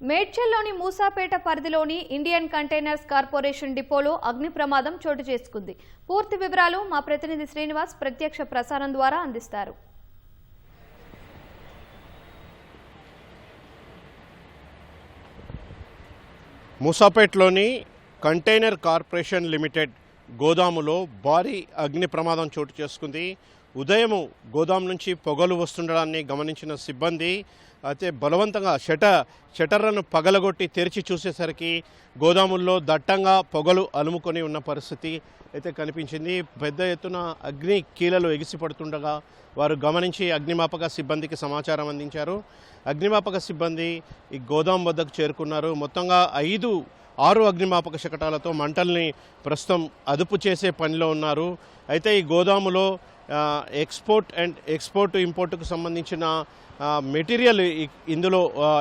మేడ్చల్లోని మూసాపేట పరిధిలోని Indian containers corporation డిపోలో అగ్ని ప్రమాదం చోటు చేసుకుంది. పూర్తి వివరాలు మా ప్రతినిధి శ్రీనివాస్ ప్రత్యక్ష ప్రసారం ద్వారా అందిస్తారు. మూసాపేటలోని కంటైనర్ కార్పొరేషన్ లిమిటెడ్ గోదాములో భారీ అగ్ని ప్రమాదం చోటు చేసుకుంది. ఉదయం గోదాం నుంచి పొగలు వస్తుండడాన్ని గమనించిన సిబ్బంది అయితే బలవంతంగా షటర్లను పగలగొట్టి తెరిచి చూసేసరికి గోదాముల్లో దట్టంగా పొగలు అలుముకొని ఉన్న పరిస్థితి అయితే కనిపించింది. పెద్ద ఎత్తున అగ్ని కీలలు ఎగిసిపడుతుండగా వారు గమనించి అగ్నిమాపక సిబ్బందికి సమాచారం అందించారు. అగ్నిమాపక సిబ్బంది ఈ గోదాం వద్దకు చేరుకున్నారు. మొత్తంగా 6 అగ్నిమాపక శకటాలతో మంటల్ని ప్రస్తుతం అదుపు చేసే పనిలో ఉన్నారు. అయితే ఈ గోదాములో ఎక్స్పోర్ట్ ఇంపోర్ట్కు సంబంధించిన మెటీరియల్ ఇందులో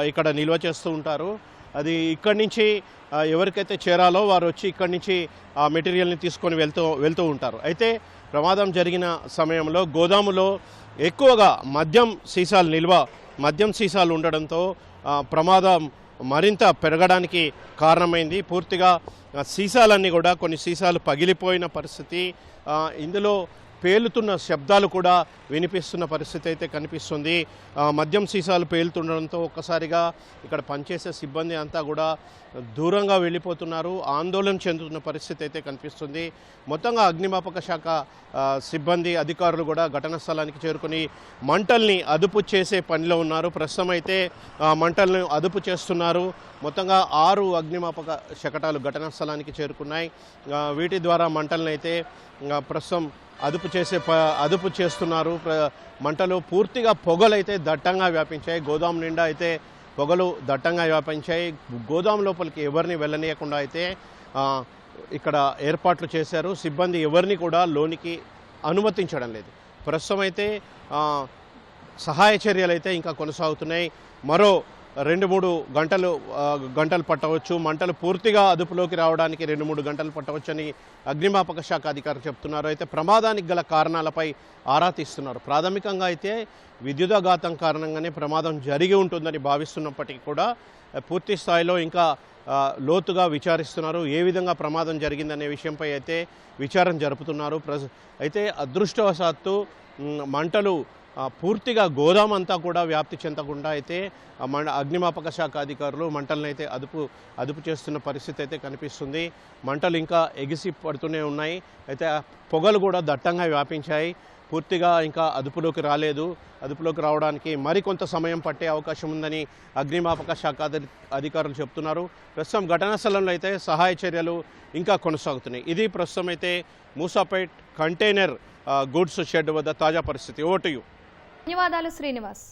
ఇక్కడ నిల్వ చేస్తూ ఉంటారు. అది ఇక్కడి నుంచి ఎవరికైతే చేరాలో వారు వచ్చి ఇక్కడి నుంచి ఆ మెటీరియల్ని తీసుకొని వెళ్తూ ఉంటారు. అయితే ప్రమాదం జరిగిన సమయంలో గోదాములో ఎక్కువగా మద్యం సీసాలు ఉండడంతో ప్రమాదం మరింత పెరగడానికి కారణమైంది. పూర్తిగా సీసాలన్నీ కూడా కొన్ని సీసాలు పగిలిపోయిన పరిస్థితి, ఇందులో పేలుతున్న శబ్దాలు కూడా వినిపిస్తున్న పరిస్థితి అయితే కనిపిస్తుంది. మద్యం సీసాలు పేలుతుండడంతో ఒక్కసారిగా ఇక్కడ పనిచేసే సిబ్బంది అంతా కూడా దూరంగా వెళ్ళిపోతున్నారు, ఆందోళన చెందుతున్న పరిస్థితి అయితే కనిపిస్తుంది. మొత్తంగా అగ్నిమాపక శాఖ సిబ్బంది అధికారులు కూడా ఘటనా స్థలానికి చేరుకుని మంటల్ని అదుపు చేసే పనిలో ఉన్నారు. ప్రస్తుతం అయితే మంటల్ని అదుపు చేస్తున్నారు. మొత్తంగా 6 అగ్నిమాపక శకటాలు ఘటనా స్థలానికి చేరుకున్నాయి. వీటి ద్వారా మంటలను అయితే ప్రస్తుతం అదుపు చేస్తున్నారు. మంటలు పూర్తిగా పొగలైతే దట్టంగా వ్యాపించాయి. గోదాం నిండా అయితే పొగలు దట్టంగా వ్యాపించాయి. గోదాం లోపలికి ఎవరిని వెళ్ళనీయకుండా అయితే ఇక్కడ ఏర్పాట్లు చేశారు. సిబ్బంది ఎవరిని కూడా లోనికి అనుమతించడం లేదు. ప్రస్తుతం అయితే సహాయ చర్యలు అయితే ఇంకా కొనసాగుతున్నాయి. మరో 2-3 గంటలు పట్టవచ్చు. మంటలు పూర్తిగా అదుపులోకి రావడానికి 2-3 గంటలు పట్టవచ్చు అని అగ్నిమాపక శాఖ అధికారులు చెప్తున్నారు. అయితే ప్రమాదానికి గల కారణాలపై ఆరా తీస్తున్నారు. ప్రాథమికంగా అయితే విద్యుదాఘాతం కారణంగానే ప్రమాదం జరిగి ఉంటుందని భావిస్తున్నప్పటికీ కూడా పూర్తి స్థాయిలో ఇంకా లోతుగా విచారిస్తున్నారు. ఏ విధంగా ప్రమాదం జరిగిందనే విషయంపై అయితే విచారణ జరుపుతున్నారు. అయితే అదృష్టవశాత్తు మంటలు పూర్తిగా గోదాం అంతా కూడా వ్యాప్తి చెందకుండా అయితే అగ్నిమాపక శాఖ అధికారులు మంటలను అయితే అదుపు చేస్తున్న పరిస్థితి అయితే కనిపిస్తుంది. మంటలు ఇంకా ఎగిసి పడుతూనే ఉన్నాయి. అయితే పొగలు కూడా దట్టంగా వ్యాపించాయి. పూర్తిగా ఇంకా అదుపులోకి రాలేదు. అదుపులోకి రావడానికి మరికొంత సమయం పట్టే అవకాశం ఉందని అగ్నిమాపక శాఖ అధికారులు చెప్తున్నారు. ప్రస్తుతం ఘటనా స్థలంలో అయితే సహాయ చర్యలు ఇంకా కొనసాగుతున్నాయి. ఇది ప్రస్తుతం అయితే మూసాపేట్ కంటైనర్ గూడ్స్ షెడ్ వద్ద తాజా పరిస్థితి. Vote you. ధన్యవాదాలు శ్రీనివాస్.